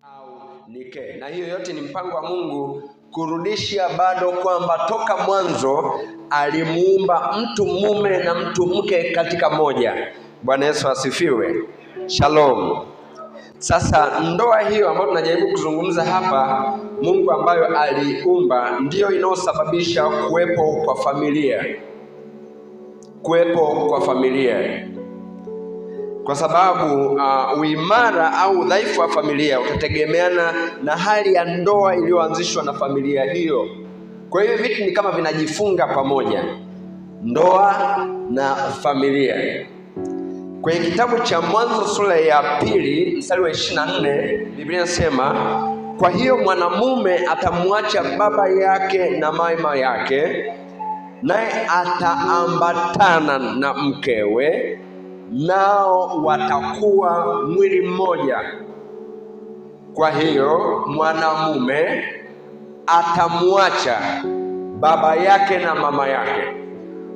au nike. Na hiyo yote ni mpango wa Mungu kurudisha bado kwamba toka mwanzo alimuumba mtu mume na mtu mke katika moja. Bwana Yesu asifiwe. Shalom. Sasa ndoa hiyo ambayo tunajaribu kuzungumza hapa, Mungu ambayo aliumba, ndiyo inayosababisha kuwepo kwa familia. Kwa sababu uimara au udhaifu wa familia utategemeana na hali ya ndoa iliyoanzishwa na familia hiyo. Kwa hiyo vitu ni kama vinajifunga pamoja, ndoa na familia. Kwenye kitabu cha Mwanzo sura ya 2 mstari wa 24, Biblia inasema, kwa hiyo mwanamume atamwacha baba yake na mama yake, naye ataambatana na mkewe, nao watakuwa mwili mmoja. Kwa hiyo mwanamume atamwacha baba yake na mama yake.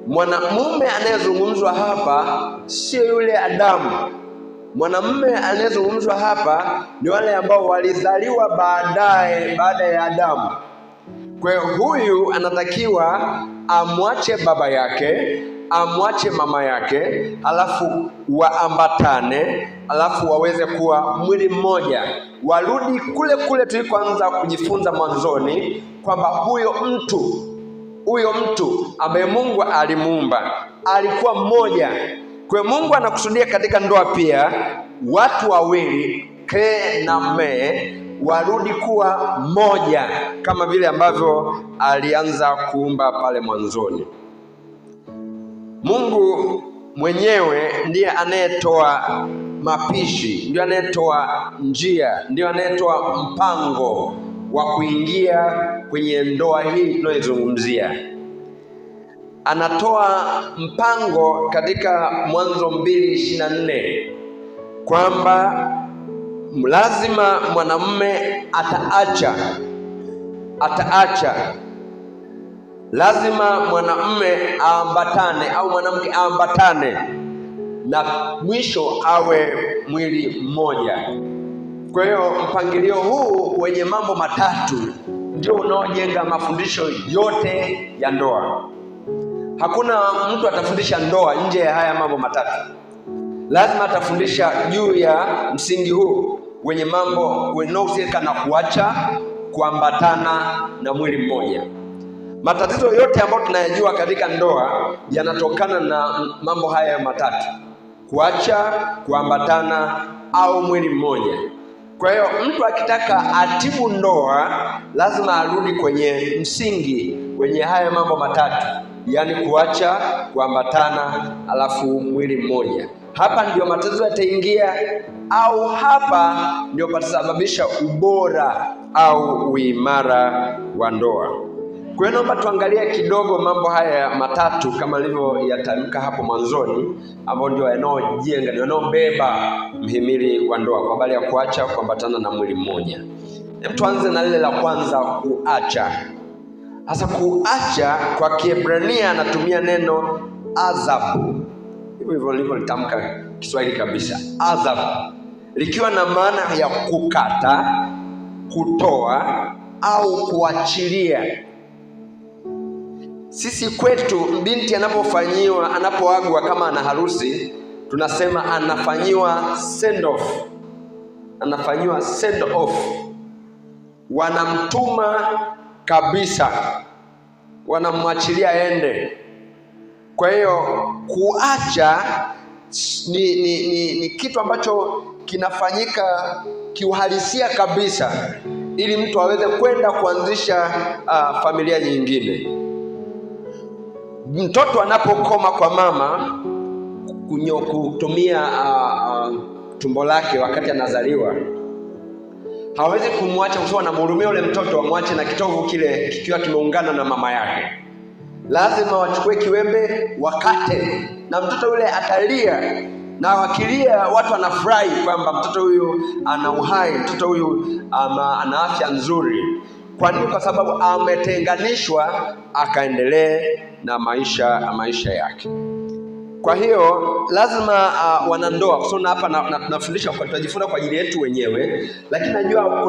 Mwanamume anayezungumzwa hapa sio yule Adamu. Mwanamume anayezungumzwa hapa ni wale ambao walizaliwa baada ya Adamu. Kwa hiyo huyu anatakiwa amwache baba yake, amwache mama yake, alafu waambatane, alafu waweze kuwa mwili mmoja. Warudi kule kule tulikoanza kujifunza mwanzoni, kwamba huyo mtu ambaye Mungu alimuumba alikuwa mmoja. Kwa hiyo Mungu anakusudia katika ndoa pia watu wawili, ke na me, warudi kuwa moja kama vile ambavyo alianza kuumba pale mwanzoni. Mungu mwenyewe ndiye anayetoa mapishi, ndiye anayetoa njia, ndiye anayetoa mpango wa kuingia kwenye ndoa hii tunayozungumzia. Anatoa mpango katika Mwanzo 2:24 kwamba lazima mwanamume ataacha, lazima mwanamume aambatane au mwanamke aambatane, na mwisho awe mwili mmoja. Kwa hiyo mpangilio huu wenye mambo matatu ndio unaojenga mafundisho yote ya ndoa. Hakuna mtu atafundisha ndoa nje ya haya mambo matatu. Lazima atafundisha juu ya msingi huu wenye mambo unaohusika na kuacha, kuambatana na mwili mmoja. Matatizo yote ambayo tunayajua katika ndoa yanatokana na mambo haya matatu: kuacha, kuambatana au mwili mmoja. Kwa hiyo mtu akitaka atibu ndoa lazima arudi kwenye msingi wenye haya mambo matatu, yaani kuacha, kuambatana, alafu mwili mmoja. Hapa ndio matatizo yataingia, au hapa ndio patasababisha ubora au uimara wa ndoa. Kwa hiyo naomba tuangalie kidogo mambo haya matatu kama nilivyoyatamka hapo mwanzoni, ambao ndio yanayojenga, ndio yanayobeba mhimili wa ndoa, kwa habari ya kuacha, kuambatana na mwili mmoja. Tuanze na lile la kwanza, kuacha. Sasa kuacha kwa Kiebrania anatumia neno azab. Hivyo nilitamka Kiswahili kabisa, azab, likiwa na maana ya kukata, kutoa au kuachilia. Sisi kwetu binti anapoagwa kama ana harusi, tunasema anafanyiwa send off. Wanamtuma kabisa, wanamwachilia ende. Kwa hiyo kuacha ni kitu ambacho kinafanyika kiuhalisia kabisa, ili mtu aweze kwenda kuanzisha familia nyingine. Mtoto anapokoma kwa mama kutumia tumbo lake wakati anazaliwa, hawezi kumwacha kusema namhurumia ule mtoto, amwache na kitovu kile kikiwa kimeungana na mama yake. Lazima wachukue kiwembe wakate, na mtoto yule atalia, na wakilia watu wanafurahi kwamba mtoto huyu ana uhai, mtoto huyu ana afya nzuri. Kwa nini? Kwa sababu ametenganishwa akaendelee na maisha yake. Kwa hiyo lazima wanandoa, kwa sababu hapa nafundisha kwa tunajifunza kwa ajili yetu wenyewe, lakini najua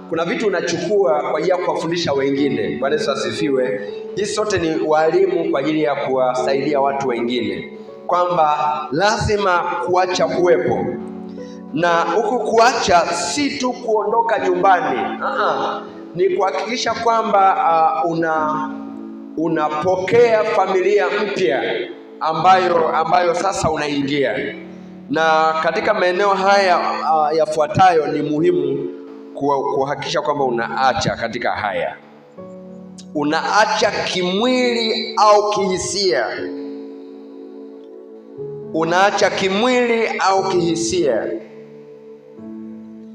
kuna vitu unachukua kwa ajili ya kuwafundisha wengine. Bwana Yesu asifiwe. Hizi sote ni walimu kwa ajili ya kuwasaidia watu wengine, kwamba lazima kuacha kuwepo, na huku kuacha si tu kuondoka nyumbani, ni kuhakikisha kwamba unapokea familia mpya ambayo sasa unaingia. Na katika maeneo haya yafuatayo ni muhimu kuhakikisha kwamba unaacha katika haya. Unaacha kimwili au kihisia. Unaacha kimwili au kihisia.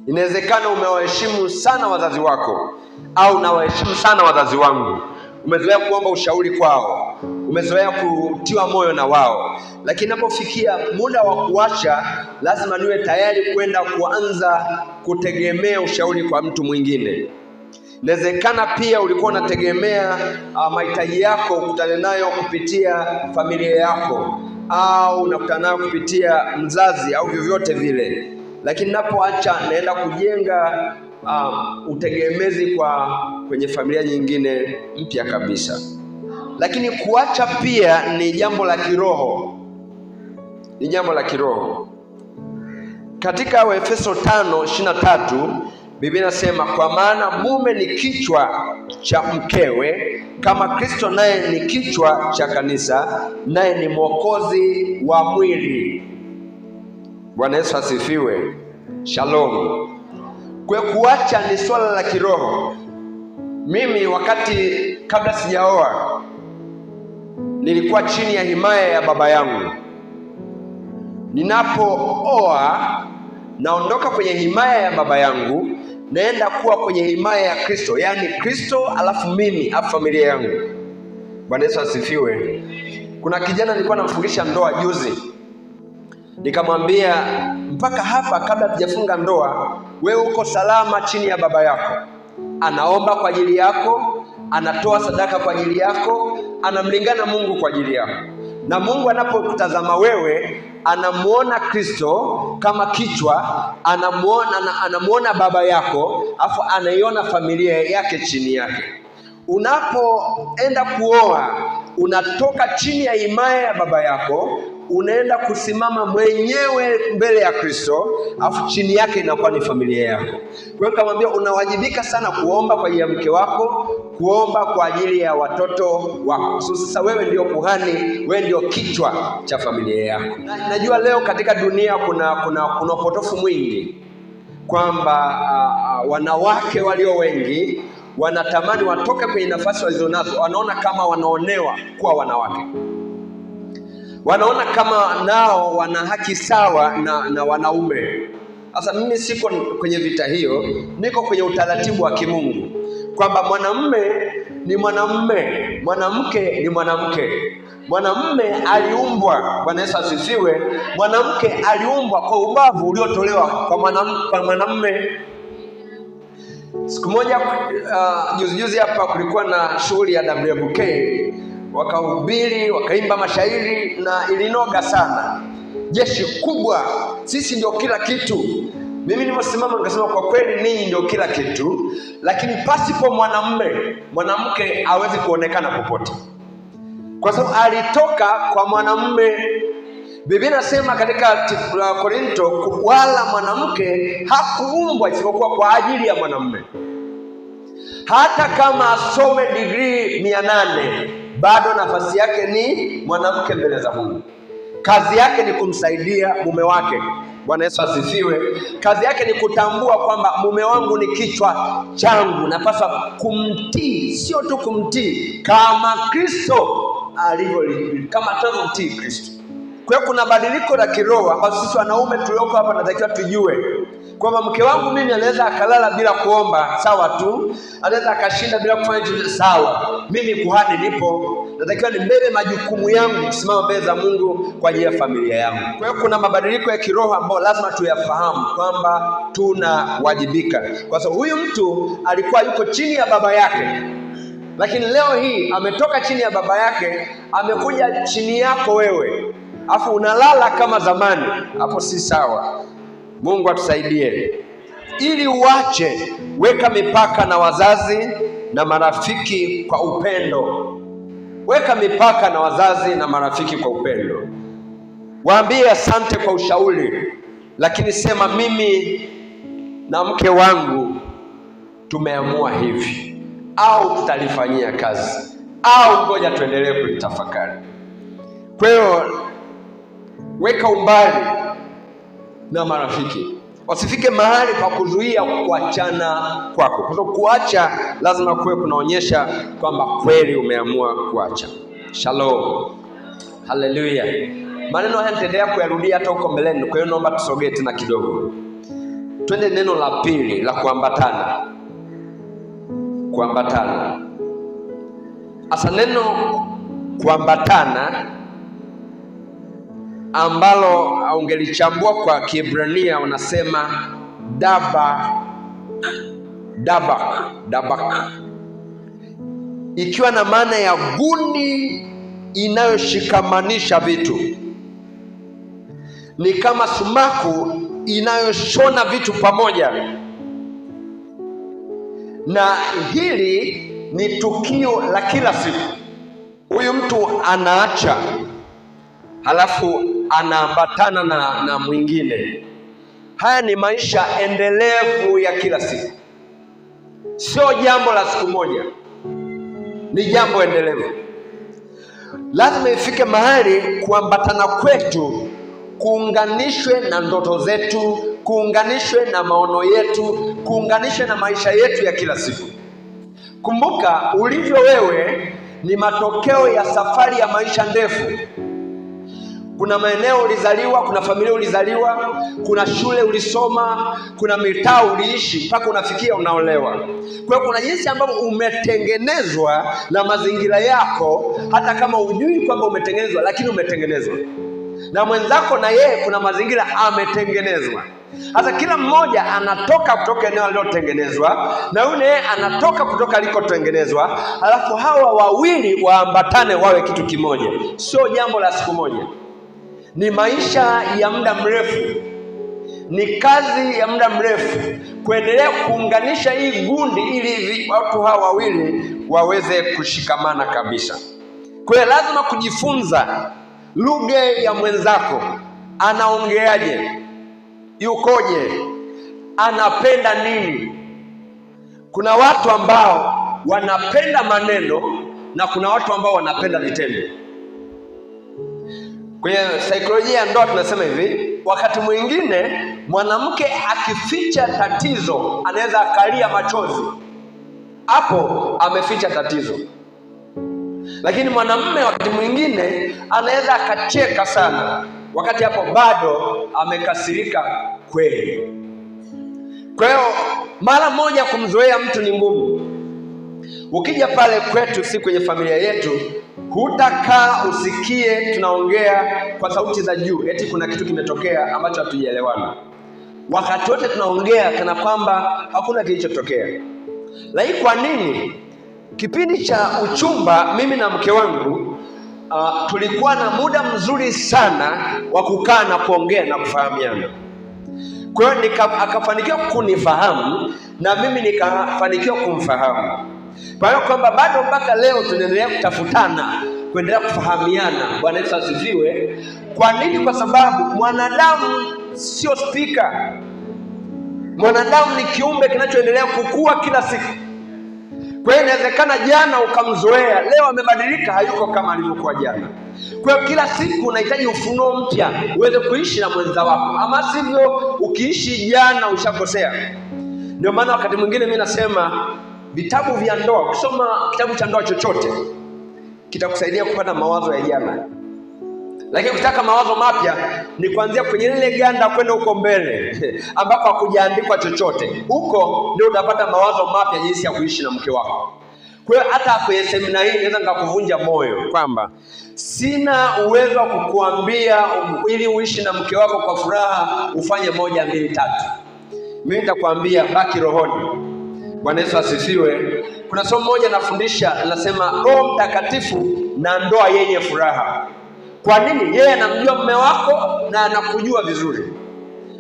Inawezekana umewaheshimu sana wazazi wako, au nawaheshimu sana wazazi wangu. Umezoea kuomba ushauri kwao, umezoea kutiwa moyo na wao, lakini napofikia muda wa kuacha, lazima niwe tayari kwenda kuanza kutegemea ushauri kwa mtu mwingine. Inawezekana pia ulikuwa unategemea mahitaji yako ukutane nayo kupitia familia yako, au unakutana nayo kupitia mzazi au vyovyote vile, lakini napoacha naenda kujenga utegemezi kwenye familia nyingine mpya kabisa. Lakini kuacha pia ni jambo la kiroho, ni jambo la kiroho. Katika Waefeso 5:23 Biblia inasema, kwa maana mume ni kichwa cha mkewe, kama Kristo naye ni kichwa cha kanisa, naye ni mwokozi wa mwili. Bwana Yesu asifiwe. Shalom. Kwa kuacha ni swala la kiroho. Mimi kabla sijaoa nilikuwa chini ya himaya ya baba yangu. Ninapooa naondoka kwenye himaya ya baba yangu, naenda kuwa kwenye himaya ya Kristo, yaani Kristo alafu mimi alafu familia yangu. Bwana Yesu asifiwe. Kuna kijana nilikuwa namfungisha ndoa juzi, nikamwambia mpaka hapa kabla tujafunga ndoa, wewe uko salama chini ya baba yako. Anaomba kwa ajili yako, anatoa sadaka kwa ajili yako, anamlingana Mungu kwa ajili yako. Na Mungu anapokutazama wewe, anamuona Kristo kama kichwa, anamuona baba yako, afu anaiona familia yake chini yake. Unapoenda kuoa, unatoka chini ya himaya ya baba yako, unaenda kusimama mwenyewe mbele ya Kristo, afu chini yake inakuwa ni familia yako. Kwa hiyo kamwambia, unawajibika sana kuomba kwa ajili ya mke wako, kuomba kwa ajili ya watoto wako. Sasa wewe ndio kuhani, wewe ndio kichwa cha familia yako. Najua leo katika dunia kuna upotofu mwingi, kwamba wanawake walio wengi wanatamani watoke kwenye nafasi walizonazo. Wanaona kama wanaonewa kuwa wanawake, wanaona kama nao wana haki sawa na wanaume. Sasa mimi siko kwenye vita hiyo, niko kwenye utaratibu wa kimungu, kwamba mwanamume ni mwanamume, mwanamke ni mwanamke. Mwanamume aliumbwa, Bwana Yesu asifiwe, mwanamke aliumbwa kwa ubavu uliotolewa kwa mwanamume. Siku moja juzi hapa kulikuwa na shughuli ya WMK, wakahubiri, wakaimba mashairi na ilinoga sana. Jeshi kubwa, sisi ndio kila kitu. Mimi niliposimama nikasema, kwa kweli ninyi ndio kila kitu, lakini pasipo mwanamke hawezi kuonekana popote, kwa sababu alitoka kwa mwanamume. Biblia inasema katika Korinto, wala mwanamke hakuumbwa isipokuwa kwa ajili ya mwanamume. Hata kama asome degree 800, bado nafasi yake ni mwanamke mbele za Mungu. Kazi yake ni kumsaidia mume wake. Bwana Yesu asifiwe. Kazi yake ni kutambua kwamba mume wangu ni kichwa changu, napaswa kumtii, sio tu kumtii kama Kristo kama tunamtii Kristo. Kwa hiyo kuna badiliko la kiroho ambapo sisi wanaume tulioko hapa natakiwa tujue kwamba mke wangu mimi anaweza akalala bila kuomba, sawa tu. Anaweza akashinda bila kufanya chochote, sawa. Mimi kuhani nipo, natakiwa nibebe majukumu yangu kusimama mbele za Mungu kwa ajili ya familia yangu. Kwa hiyo kuna mabadiliko ya kiroho ambayo lazima tuyafahamu kwamba tunawajibika, kwa sababu huyu mtu alikuwa yuko chini ya baba yake. Lakini leo hii ametoka chini ya baba yake, amekuja chini yako wewe, afu unalala kama zamani. Hapo si sawa. Mungu atusaidie. Ili uache, weka mipaka na wazazi na marafiki kwa upendo. Weka mipaka na wazazi na marafiki kwa upendo. Waambie asante kwa ushauri, lakini sema mimi na mke wangu tumeamua hivi, au tutalifanyia kazi, au ngoja tuendelee kulitafakari. Kwa hiyo weka umbali na marafiki. Wasifike mahali pa kuzuia kuachana kwako, kwa sababu kuacha lazima kuwe kunaonyesha kwamba kweli umeamua kuacha. Shalom, haleluya. Maneno haya nitaendelea kuyarudia hata huko mbeleni, kwa hiyo naomba tusogee tena kidogo. Twende neno la pili la kuambatana. Kuambatana. Asa neno kuambatana ambalo ungelichambua kwa Kiebrania unasema dabak, ikiwa na maana ya gundi inayoshikamanisha vitu. Ni kama sumaku inayoshona vitu pamoja, na hili ni tukio la kila siku. Huyu mtu anaacha, halafu anaambatana na mwingine. Haya ni maisha endelevu ya kila siku, sio jambo la siku moja, ni jambo endelevu. Lazima ifike mahali kuambatana kwetu kuunganishwe na ndoto zetu, kuunganishwe na maono yetu, kuunganishwe na maisha yetu ya kila siku. Kumbuka, ulivyo wewe ni matokeo ya safari ya maisha ndefu. Kuna maeneo ulizaliwa, kuna familia ulizaliwa, kuna shule ulisoma, kuna mitaa uliishi mpaka unafikia unaolewa. Kwa hiyo kuna jinsi ambavyo umetengenezwa na mazingira yako, hata kama hujui kwamba umetengenezwa, lakini umetengenezwa. Na mwenzako na yeye kuna mazingira ametengenezwa. Hata kila mmoja anatoka kutoka eneo alilotengenezwa, na yule anatoka kutoka alikotengenezwa, halafu hawa wawili waambatane wawe kitu kimoja. Sio jambo la siku moja. Ni maisha ya muda mrefu, ni kazi ya muda mrefu kuendelea kuunganisha hii gundi ili watu hawa wawili waweze kushikamana kabisa. Kwa hiyo lazima kujifunza lugha ya mwenzako. Anaongeaje? Yukoje? Anapenda nini? Kuna watu ambao wanapenda maneno na kuna watu ambao wanapenda vitendo. Kwenye saikolojia ya ndoa tunasema hivi, wakati mwingine mwanamke akificha tatizo anaweza akalia machozi, hapo ameficha tatizo. Lakini mwanamume wakati mwingine anaweza akacheka sana, wakati hapo bado amekasirika kweli. Kwa hiyo mara moja kumzoea mtu ni ngumu. Ukija pale kwetu, si kwenye familia yetu, hutakaa usikie tunaongea kwa sauti za juu eti kuna kitu kimetokea ambacho hatujaelewana. Wakati wote tunaongea kana kwamba hakuna kilichotokea. Lakini kwa nini? Kipindi cha uchumba mimi na mke wangu tulikuwa na muda mzuri sana wa kukaa na kuongea na kufahamiana. Kwa hiyo akafanikiwa kunifahamu na mimi nikafanikiwa kumfahamu. Kwa hiyo kwamba bado mpaka leo tunaendelea kutafutana, kuendelea kufahamiana. Bwana Yesu asifiwe. Kwa nini? Kwa sababu mwanadamu sio spika. Mwanadamu ni kiumbe kinachoendelea kukua kila siku. Kwa hiyo inawezekana jana ukamzoea, leo amebadilika, hayuko kama alivyokuwa jana. Kwa hiyo kila siku unahitaji ufunuo mpya uweze kuishi na mwenza wako, ama sivyo ukiishi jana ushakosea. Ndio maana wakati mwingine mimi nasema vitabu vya ndoa, kusoma kitabu cha ndoa chochote kitakusaidia kupata mawazo ya jana. Lakini ukitaka mawazo mapya ni kuanzia kwenye lile ganda kwenda huko mbele ambako hakujaandikwa chochote. Huko ndio utapata mawazo mapya jinsi ya kuishi na mke wako. Kwa hiyo hata kwenye semina hii naweza nikakuvunja moyo kwamba sina uwezo wa kukuambia ili uishi na mke wako kwa furaha ufanye 1, 2, 3. Mimi nitakwambia baki rohoni. Bwana Yesu asifiwe. Kuna somo moja nafundisha linasema Roho Mtakatifu na ndoa yenye furaha. Kwa nini? Yeye anamjua mume wako na anakujua vizuri.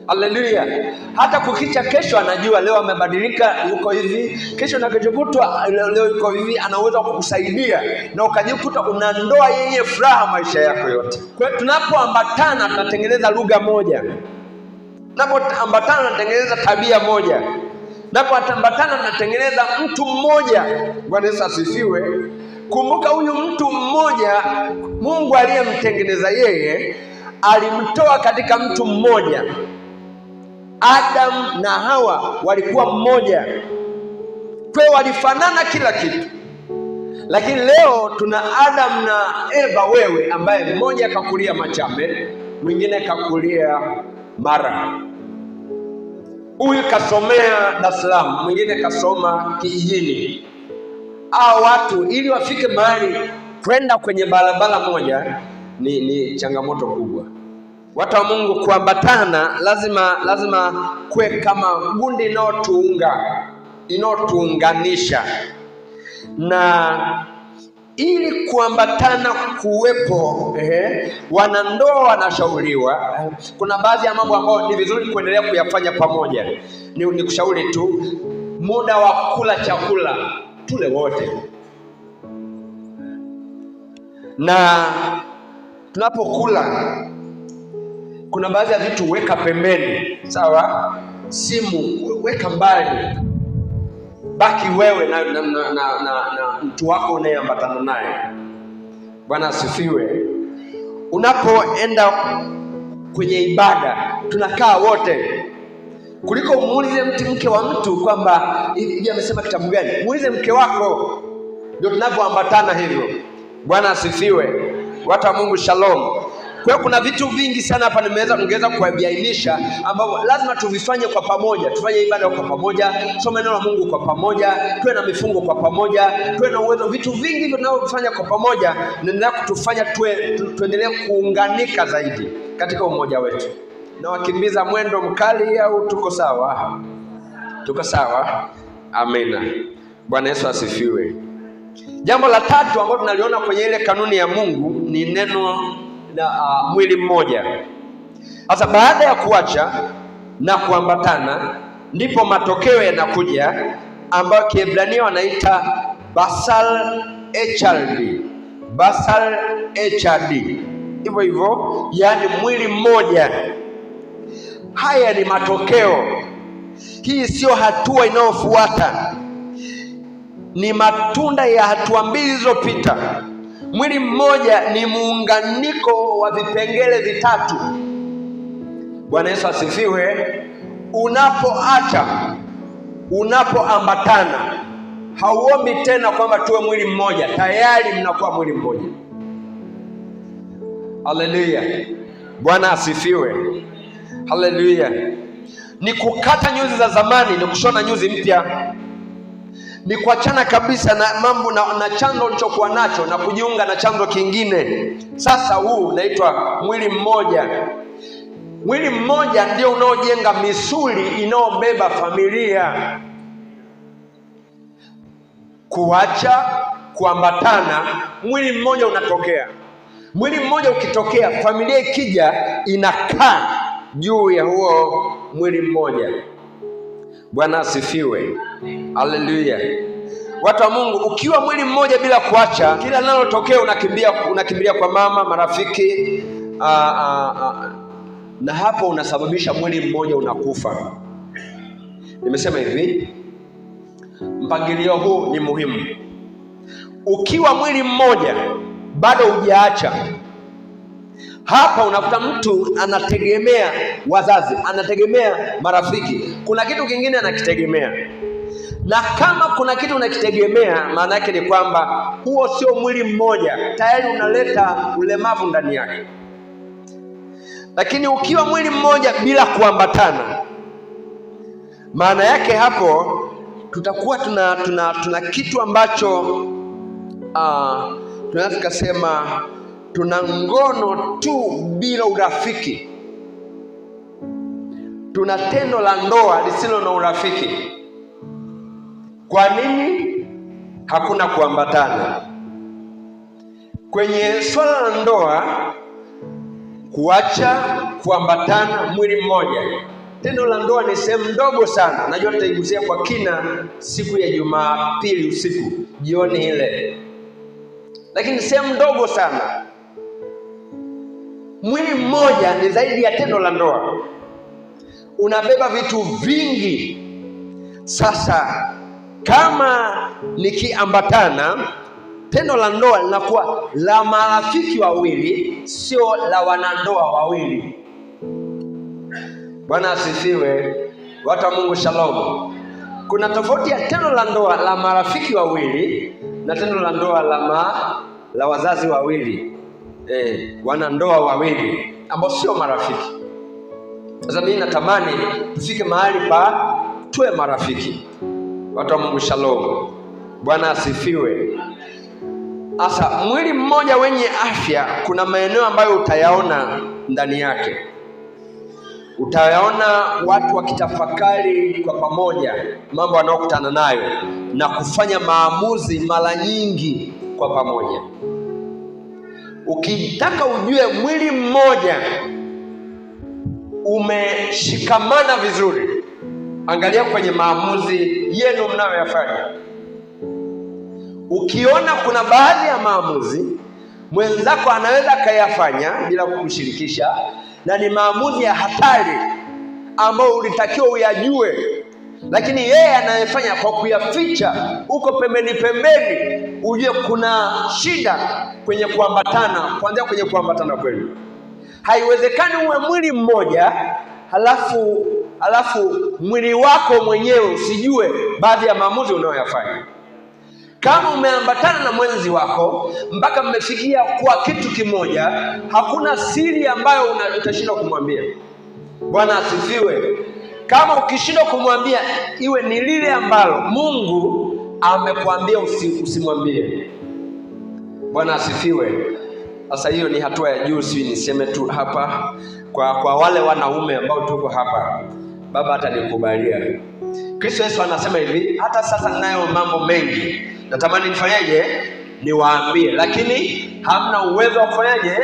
Haleluya. Hata kukicha kesho anajua leo amebadilika, yuko hivi, kesho na kesho kutwa leo yuko hivi, anaweza kukusaidia na ukajikuta una ndoa yenye furaha maisha yako yote. Kwa hiyo tunapoambatana tunatengeneza lugha moja. Tunapoambatana tunatengeneza tabia moja. Tunapoambatana tunatengeneza mtu mmoja. Bwana Yesu asifiwe. Kumbuka huyu mtu mmoja Mungu aliyemtengeneza yeye alimtoa katika mtu mmoja. Adam na Hawa walikuwa mmoja. Kwa hiyo walifanana kila kitu. Lakini leo tuna Adam na Eva, wewe ambaye mmoja kakulia Machame, mwingine kakulia Mara. Huyu kasomea Dar es Salaam, mwingine kasoma kijijini. Hao watu ili wafike mahali kwenda kwenye barabara moja ni changamoto kubwa. Watu wa Mungu, kuambatana lazima kwe kama gundi inayotuunganisha. Na ili kuambatana kuwepo, wanandoa wanashauriwa. Kuna baadhi ya mambo ambayo ni vizuri kuendelea kuyafanya pamoja. Ni kushauri tu, muda wa kula chakula tule wote. Na tunapokula kuna baadhi ya vitu weka pembeni, sawa? Simu weka mbali, baki wewe na mtu wako unayeambatana naye. Bwana asifiwe. Unapoenda kwenye ibada tunakaa wote, kuliko umuulize mke wa mtu kwamba hivi amesema kitabu gani. Muulize mke wako. Ndio tunapoambatana hivyo. Bwana asifiwe. Watu wa Mungu, shalom. Kwa hiyo kuna vitu vingi sana hapa ningeweza kuviainisha ambavyo lazima tuvifanye kwa pamoja. Tufanye ibada kwa pamoja, tusome neno la Mungu kwa pamoja, tuwe na mifungo kwa pamoja, tuwe na uwezo. Vitu vingi hivyo tunavyofanya kwa pamoja ndio kutufanya tuendelee kuunganika zaidi katika umoja wetu. Na wakimbiza mwendo mkali au tuko sawa? Tuko sawa? Amina. Bwana Yesu asifiwe. Jambo la tatu ambalo tunaliona kwenye ile kanuni ya Mungu ni neno na mwili mmoja. Sasa baada ya kuacha na kuambatana ndipo matokeo yanakuja ambayo Kiebrania wanaita basal echad. Basal echad. Hivyo, yani mwili mmoja. Haya ni matokeo. Hii sio hatua inayofuata. Ni matunda ya hatua mbili zilizopita. Mwili mmoja ni muunganiko wa vipengele vitatu. Bwana Yesu asifiwe. Unapoacha, unapoambatana, hauombi tena kwamba tuwe mwili mmoja. Tayari mnakuwa mwili mmoja. Haleluya. Bwana asifiwe. Haleluya. Ni kukata nyuzi za zamani, ni kushona nyuzi mpya. Ni kuachana kabisa na mambo na chanzo ulichokuwa nacho na kujiunga na chanzo kingine. Sasa huu unaitwa mwili mmoja. Mwili mmoja ndio unaojenga misuli inayobeba familia. Kuacha, kuambatana, mwili mmoja unatokea. Mwili mmoja ukitokea, familia ikija inakaa juu ya huo mwili mmoja. Bwana asifiwe. Haleluya. Watu wa Mungu, ukiwa mwili mmoja bila kuacha, kila linalotokea unakimbilia kwa mama, marafiki, na hapo unasababisha mwili mmoja unakufa. Nimesema hivi, mpangilio huu ni muhimu. Ukiwa mwili mmoja bado hujaacha, hapa unakuta mtu anategemea wazazi, anategemea marafiki, kuna kitu kingine anakitegemea. Na kama kuna kitu unakitegemea, maana yake ni kwamba huo sio mwili mmoja, tayari unaleta ulemavu ndani yake. Lakini ukiwa mwili mmoja bila kuambatana, maana yake hapo tutakuwa tuna kitu ambacho tunaweza kusema tuna ngono tu bila urafiki. Tuna tendo la ndoa lisilo na urafiki. Kwa nini? hakuna kuambatana. Kwenye swala la ndoa, kuacha kuambatana mwili mmoja, tendo la ndoa ni sehemu ndogo sana. Najua tutaigusia kwa kina siku ya Jumapili usiku, jioni ile, lakini sehemu ndogo sana. Mwili mmoja ni zaidi ya tendo la ndoa, unabeba vitu vingi. Sasa kama nikiambatana, tendo la ndoa linakuwa la marafiki wawili, sio la wanandoa wawili. Bwana asifiwe. Watu wa Mungu, shalom. Kuna tofauti ya tendo la ndoa la marafiki wawili na tendo la ndoa la wazazi wawili, wanandoa wawili ambao sio marafiki. Sasa mimi natamani tufike mahali pa tuwe marafiki. Watu wa Mungu, shalom. Bwana asifiwe. Sasa mwili mmoja wenye afya, kuna maeneo ambayo utayaona ndani yake. Utayaona watu wakitafakari kwa pamoja mambo wanayokutana nayo na kufanya maamuzi mara nyingi kwa pamoja. Ukitaka ujue mwili mmoja umeshikamana vizuri, angalia kwenye maamuzi yenu mnayoyafanya. Ukiona kuna baadhi ya maamuzi mwenzako anaweza kayafanya bila kukushirikisha, na ni maamuzi ya hatari ambayo ulitakiwa uyajue, lakini yeye anayefanya kwa kuyaficha uko pembeni, ujue kuna shida kwenye kuambatana, kuanzia kwenye kuambatana kwenu. Haiwezekani uwe mwili mmoja halafu mwili wako mwenyewe usijue baadhi ya maamuzi unayoyafanya. Kama umeambatana na mwenzi wako mpaka mmefikia kuwa kitu kimoja, hakuna siri ambayo utashindwa kumwambia. Bwana asifiwe. Kama ukishindwa kumwambia, iwe ni lile ambalo Mungu amekwambia usimwambie. Bwana asifiwe. Sasa hiyo ni hatua ya juu, si niseme tu hapa kwa wale wanaume ambao tuko hapa, baba atanikubalia. Kristo Yesu anasema hivi, hata sasa ninayo mambo mengi natamani nifanyaje, niwaambie, lakini hamna uwezo wa kufanyaje,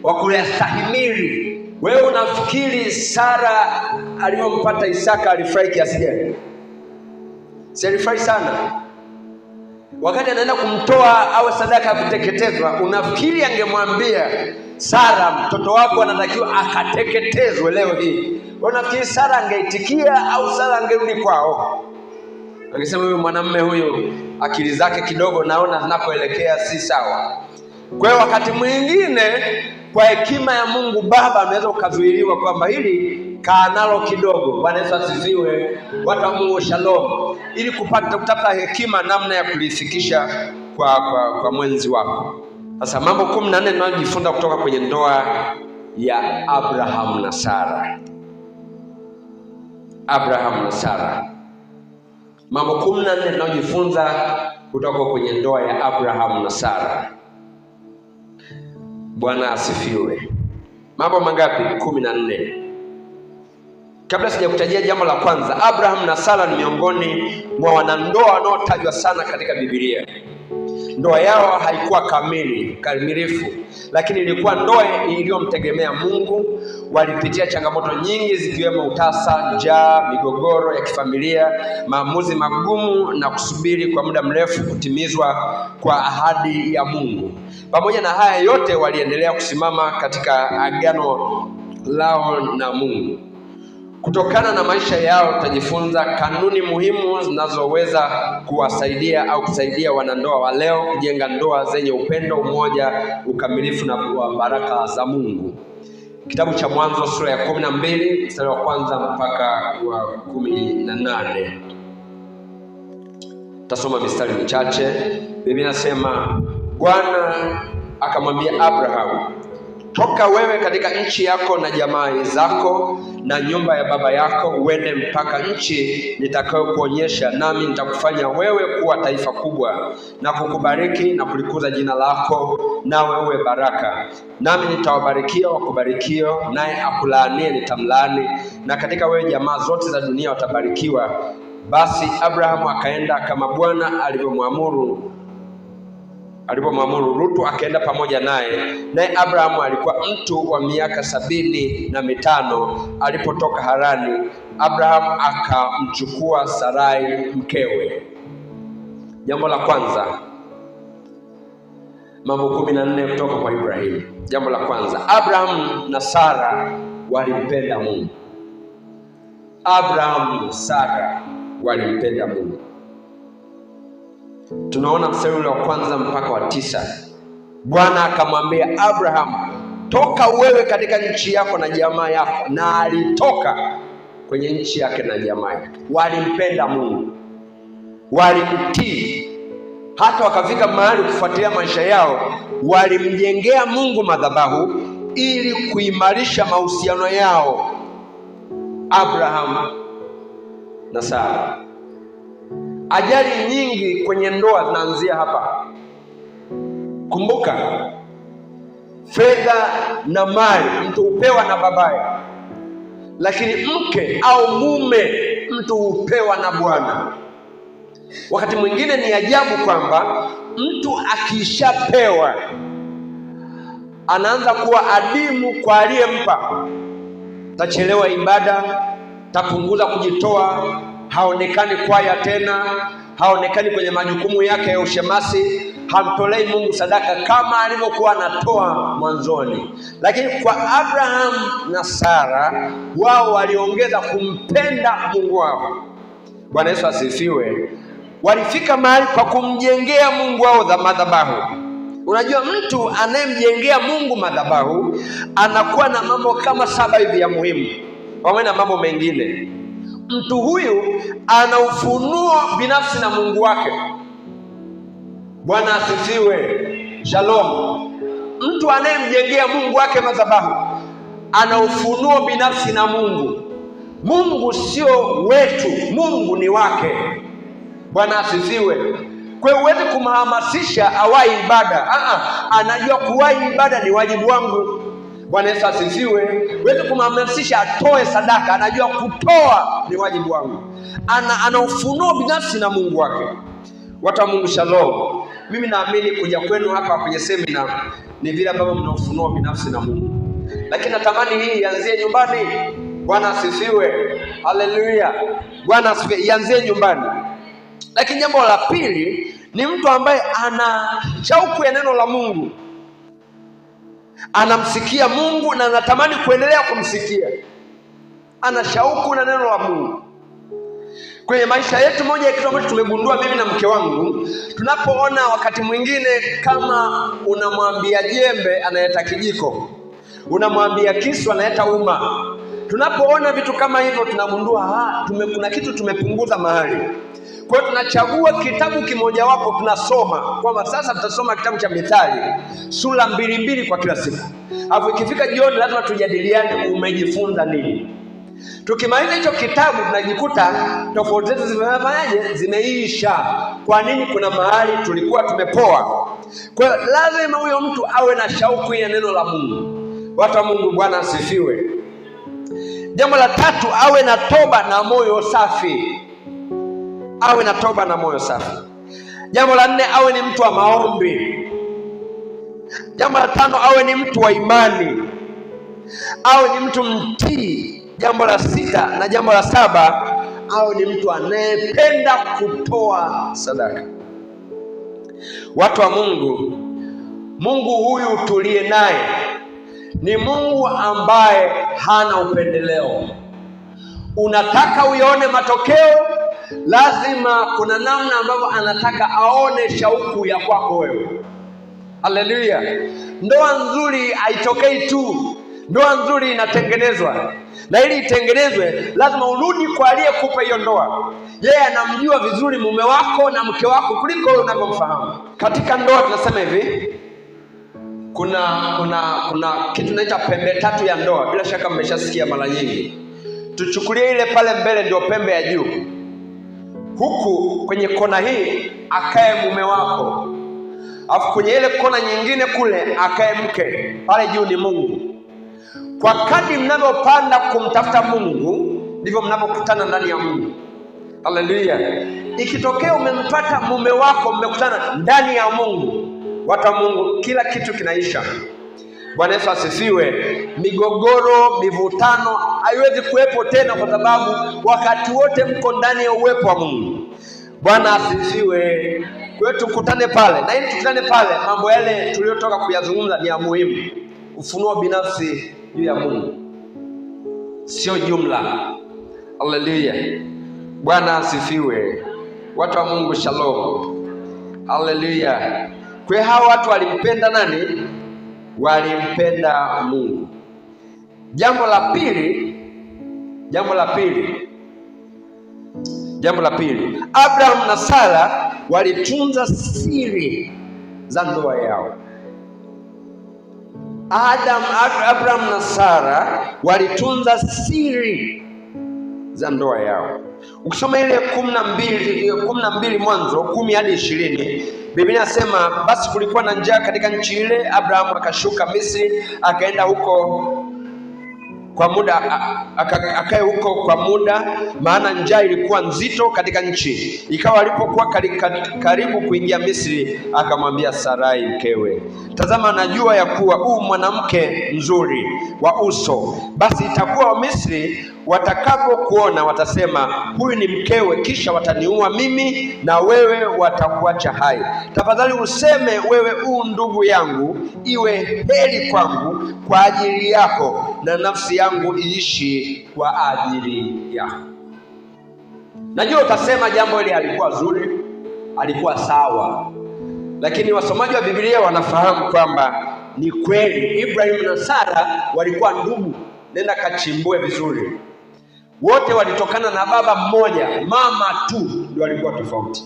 wa kuyastahimili. Wewe unafikiri Sara aliyompata Isaka alifurahi kiasi gani? Si alifurahi sana? Wakati anaenda kumtoa awe sadaka ya kuteketezwa, unafikiri angemwambia Sara, mtoto wako anatakiwa akateketezwe leo hii? Unafikiri Sara angeitikia au Sara angerudi kwao? Angesema huyu mwanamume huyu akili zake kidogo naona zinakoelekea si sawa. Kwa hiyo wakati mwingine kwa hekima ya Mungu Baba anaweza ukazuiliwa kwamba hili kaa nalo kidogo. Bwana Yesu asifiwe. Watu wa Mungu, shalom. Ili kutafuta hekima namna ya kulifikisha kwa mwenzi wako. Sasa mambo 14 tunayojifunza kutoka kwenye ndoa ya Abraham na Sara. Abraham na Sara. Mambo 14 tunayojifunza kutoka kwenye ndoa ya Abraham na Sara. Bwana asifiwe. Mambo mangapi? 14. Kabla sijakutajia jambo la kwanza, Abraham na Sara ni miongoni mwa wanandoa wanaotajwa sana katika Biblia. Ndoa yao haikuwa kamilifu, lakini ilikuwa ndoa iliyomtegemea Mungu. Walipitia changamoto nyingi zikiwemo utasa, njaa, migogoro ya kifamilia, maamuzi magumu na kusubiri kwa muda mrefu kutimizwa kwa ahadi ya Mungu. Pamoja na haya yote, waliendelea kusimama katika agano lao na Mungu. Kutokana na maisha yao tutajifunza kanuni muhimu zinazoweza kuwasaidia au kusaidia wanandoa wa leo kujenga ndoa zenye upendo, umoja, ukamilifu na baraka za Mungu. Kitabu cha Mwanzo sura ya 12 mstari wa kwanza mpaka wa 18. Tasoma mistari michache. Biblia inasema, Bwana akamwambia Abraham, toka wewe katika nchi yako na jamaa zako na nyumba ya baba yako, uende mpaka nchi nitakayokuonyesha, nami nitakufanya wewe kuwa taifa kubwa na kukubariki na kulikuza jina lako, nawe uwe baraka. Nami nitawabarikia wakubarikio, naye akulaanie nitamlaani, na katika wewe jamaa zote za dunia watabarikiwa. Basi Abrahamu akaenda kama Bwana alivyomwamuru. Lutu akaenda pamoja naye Abrahamu alikuwa mtu wa miaka 75 alipotoka Harani. Abrahamu akamchukua Sarai mkewe. Jambo la kwanza, Mambo 14 kutoka kwa Ibrahimu. Jambo la kwanza, Abrahamu na Sara walimpenda Mungu. Abrahamu na Sara walimpenda Mungu. Tunaona mstari ule wa kwanza mpaka wa 9. Bwana akamwambia Abrahamu, toka wewe katika nchi yako na jamaa yako. Na alitoka kwenye nchi yake na jamaa yake. Walimpenda Mungu, walimtii, hata wakafika mahali kufuatilia maisha yao, walimjengea Mungu madhabahu ili kuimarisha mahusiano yao, Abrahamu na Sara. Ajali nyingi kwenye ndoa zinaanzia hapa. Kumbuka, fedha na mali mtu hupewa na babaye, lakini mke au mume mtu hupewa na Bwana. Wakati mwingine ni ajabu kwamba mtu akishapewa anaanza kuwa adimu kwa aliyempa. Tachelewa ibada, tapunguza kujitoa, haonekani kwaya tena, haonekani kwenye majukumu yake ya ushemasi, hamtolei Mungu sadaka kama alivyokuwa anatoa mwanzoni. Lakini kwa Abraham na Sara, wao waliongeza kumpenda Mungu wao. Bwana Yesu asifiwe. Walifika mahali pa kumjengea Mungu wao madhabahu. Unajua, mtu anayemjengea Mungu madhabahu anakuwa na mambo kama 7 hivi ya muhimu, pamoja na mambo mengine. Mtu huyu ana ufunuo binafsi na Mungu wake. Bwana asifiwe. Shalom. Mtu anayemjengea Mungu wake madhabahu ana ufunuo binafsi na Mungu. Mungu sio wetu, Mungu ni wake. Bwana asifiwe. Kwa hiyo huwezi kumhamasisha awahi ibada. Anajua kuwahi ibada ni wajibu wangu. Bwana Yesu asifiwe. Huwezi kumhamasisha atoe sadaka, anajua kutoa ni wajibu wangu. Ana ufunuo binafsi na Mungu wake. Watu wa Mungu, shalom. Mimi naamini kuja kwenu hapa kwenye semina ni vile ambavyo mna ufunuo binafsi na Mungu. Lakini natamani hii ianzie nyumbani. Bwana asifiwe. Haleluya. Bwana asifiwe. Ianzie nyumbani. Lakini jambo la pili ni mtu ambaye ana shauku ya neno la Mungu. Anamsikia Mungu na anatamani kuendelea kumsikia. Ana shauku na neno la Mungu. Kwenye maisha yetu, moja ya kitu ambacho tumegundua mimi na mke wangu, tunapoona wakati mwingine kama unamwambia jembe analeta kijiko, unamwambia kisu analeta uma. Tunapoona vitu kama hivyo tunagundua kuna kitu tumepunguza mahali. Kwa hiyo tunachagua kitabu kimojawapo tunasoma, kwamba sasa tutasoma kitabu cha Mithali sura 2 kwa kila siku. Hapo ikifika jioni lazima tujadiliane umejifunza nini. Tukimaliza hicho kitabu tunajikuta tofauti zetu zimefanyaje? Zimeisha. Kwa nini? Kuna mahali tulikuwa tumepoa. Kwa hiyo lazima huyo mtu awe na shauku ya neno la Mungu. Watu wa Mungu, Bwana asifiwe. Jambo la 3, awe na toba na moyo safi. Awe na toba na moyo safi. Jambo la 4, awe ni mtu wa maombi. Jambo la 5, awe ni mtu wa imani. Awe ni mtu mtii. Jambo la 6 na jambo la 7, awe ni mtu anayependa kutoa sadaka. Watu wa Mungu, Mungu huyu tuliye naye ni Mungu ambaye hana upendeleo. Unataka uyaone matokeo, lazima kuna namna ambavyo anataka aone shauku ya kwako wewe. Haleluya. Ndoa nzuri haitokei tu. Ndoa nzuri inatengenezwa, na ili itengenezwe lazima urudi kwa aliyekupa hiyo ndoa. Yeye anamjua vizuri mume wako na mke wako kuliko wewe unavyomfahamu. Katika ndoa tunasema hivi, kuna kitu tunaita pembe 3 ya ndoa. Bila shaka mmeshasikia mara nyingi. Tuchukulie ile pale mbele ndio pembe ya juu. Huku kwenye kona hii akae mume wako, alafu kwenye ile kona nyingine kule akae mke. Pale juu ni Mungu. Kwa kadri mnavyopanda kumtafuta Mungu, ndivyo mnapokutana ndani ya Mungu. Haleluya. Ikitokea umempata mume wako, mmekutana ndani ya Mungu, watu wa Mungu, kila kitu kinaisha. Bwana Yesu asifiwe. Migogoro, mivutano haiwezi kuwepo tena, kwa sababu wakati wote mko ndani ya uwepo wa Mungu. Bwana asifiwe. Kwa hiyo tukutane pale, na ili tukutane pale, mambo yale tuliyotoka kuyazungumza ni ya muhimu. Ufunuo binafsi juu ya Mungu, sio jumla. Haleluya. Bwana asifiwe. Watu wa Mungu, shalom. Haleluya. Kwa hiyo hawa watu walimpenda nani? Walimpenda Mungu. Jambo la pili, Abraham na Sara walitunza siri za ndoa yao. Abraham na Sara walitunza siri za ndoa yao. Ukisoma ile 12 Mwanzo 10 hadi 20, Biblia inasema basi kulikuwa na njaa katika nchi ile, Abraham akashuka Misri, akaenda huko kwa muda, akae huko kwa muda, maana njaa ilikuwa nzito katika nchi. Ikawa alipokuwa karibu kuingia Misri, akamwambia Sarai mkewe, tazama, najua ya kuwa mwanamke mzuri wa uso, basi itakuwa Wamisri watakapokuona watasema, huyu ni mkewe, kisha wataniua mimi na wewe watakuacha hai. Tafadhali useme wewe, ndugu yangu, iwe heri kwangu kwa ajili yako, na nafsi yangu iishi kwa ajili yako. Najua utasema jambo hili halikuwa zuri, halikuwa sawa, lakini wasomaji wa Biblia wanafahamu kwamba ni kweli. Ibrahim na Sara walikuwa ndugu. Nenda kachimbue vizuri. Wote walitokana na baba mmoja, mama tu ndio walikuwa tofauti.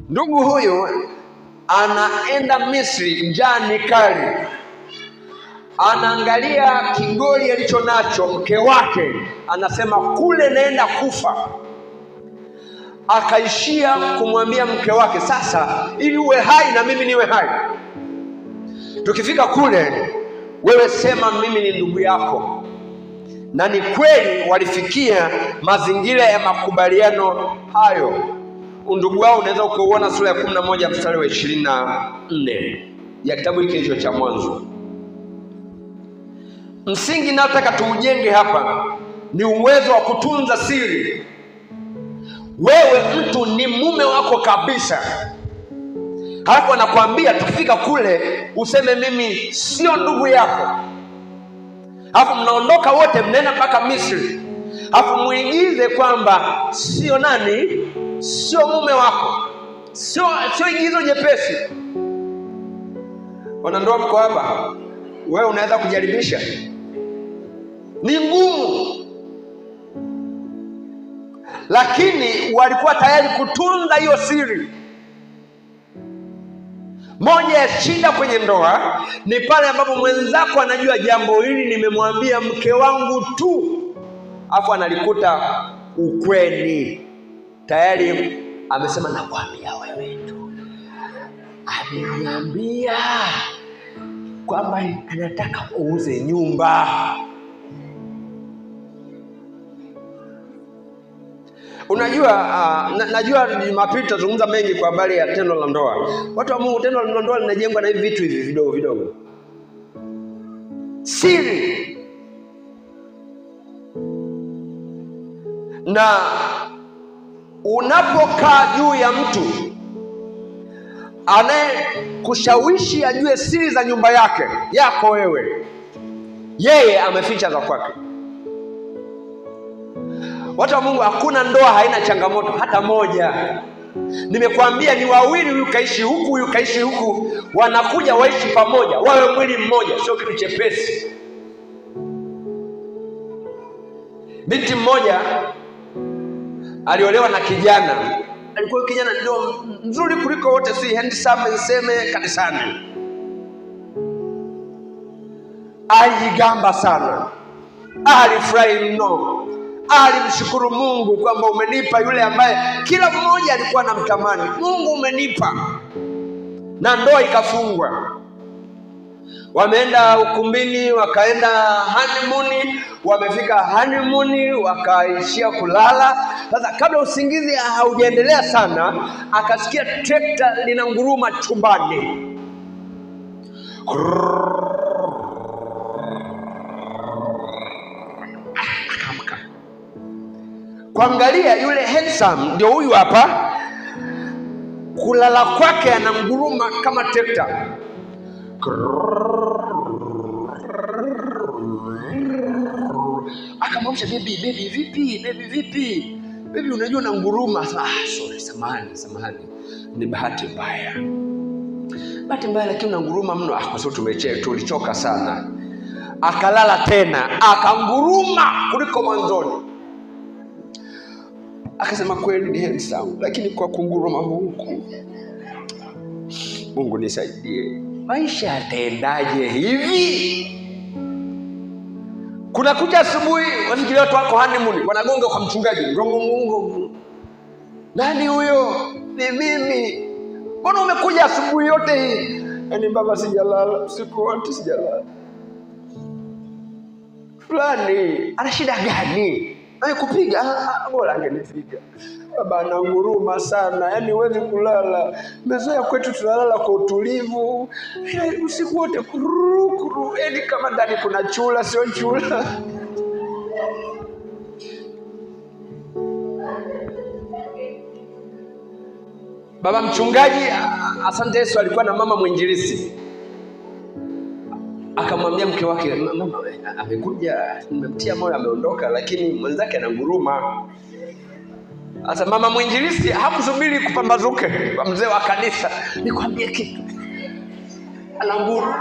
Ndugu huyu anaenda Misri, njaa ni kali, anaangalia kigoli alicho nacho mke wake, anasema kule naenda kufa. Akaishia kumwambia mke wake, sasa ili uwe hai na mimi niwe hai, tukifika kule wewe sema mimi ni ndugu yako. Na ni kweli walifikia mazingira ya makubaliano hayo. Undugu wao unaweza ukauona sura ya 11 mstari wa 24 ya kitabu hiki hicho cha Mwanzo. Msingi nataka tuujenge hapa ni uwezo wa kutunza siri. Wewe mtu ni mume wako kabisa, halafu anakuambia tukifika kule useme mimi sio ndugu yako. Halafu mnaondoka wote mnaenda mpaka Misri, halafu muigize kwamba sio nani, sio mume wako. Sio igizo jepesi. Wanandoa mko hapa, wewe unaweza kujaribisha, ni ngumu, lakini walikuwa tayari kutunza hiyo siri. Moja ya shida kwenye ndoa ni pale ambapo mwenzako anajua jambo hili nimemwambia mke wangu tu, afu analikuta ukweli tayari amesema nakwambia wewe tu, ameniambia kwamba anataka uuze nyumba. Unajua, najua Jumapili tutazungumza mengi kwa habari ya tendo la ndoa. Watu wa Mungu, tendo la ndoa linajengwa na hivi vitu hivi vidogo vidogo. Siri. Na unapokaa juu ya mtu anayekushawishi ajue siri za nyumba yako wewe, yeye ameficha za kwake. Watu wa Mungu, hakuna ndoa haina changamoto hata moja. Nimekwambia ni wawili, huyu kaishi huku, huyu kaishi huku, wanakuja waishi pamoja, wawe mwili mmoja, sio kitu chepesi. Binti mmoja aliolewa na kijana, alikuwa kijana ndio mzuri kuliko wote, si handsome niseme kanisani. Alijigamba sana, alifurahi mno, alimshukuru Mungu kwamba umenipa yule ambaye kila mmoja alikuwa anamtamani. Mungu umenipa. Na ndoa ikafungwa. Wameenda ukumbini, wakaenda honeymoon, wamefika honeymoon, wakaishia kulala. Sasa kabla usingizi haujaendelea sana, akasikia trekta linanguruma chumbani. Akamka kuangalia, yule handsome ndio huyu hapa, kulala kwake ananguruma kama trekta. Akamwamsha, baby vipi? Baby, unajua na nguruma. Sorry, samahani. Ni bahati mbaya, lakini na nguruma mno. Kwa sababu tulichoka sana. Akalala tena, akanguruma kuliko mwanzoni. Akasema, kweli ni handsome, lakini kwa kunguruma huku, Mungu nisaidie. Maisha yataendaje hivi? Kuna kuja asubuhi, wafikiria watu wako honeymoon, wanagonga kwa mchungaji. Ngongo. Nani huyo? Ni mimi. Mbona umekuja asubuhi yote hii? Yaani baba, sijalala usiku wote, sijalala. Fulani ana shida gani? Kupiga? Bora angenipiga. Baba ananguruma sana, yaani huwezi kulala. Mezoea kwetu tunalala kwa utulivu. Usiku wote kuru. Yaani kama ndani kuna chula, sio chula. Baba mchungaji, asante Yesu, alikuwa na mama mwinjilisti. Akamwambia mke wake, mama amekuja, nimemtia moyo, ameondoka, lakini mwenzake ananguruma. Sasa mama mwinjilisti hakusubiri kupambazuke kwa mzee wa kanisa, nikwambie kitu, ananguruma.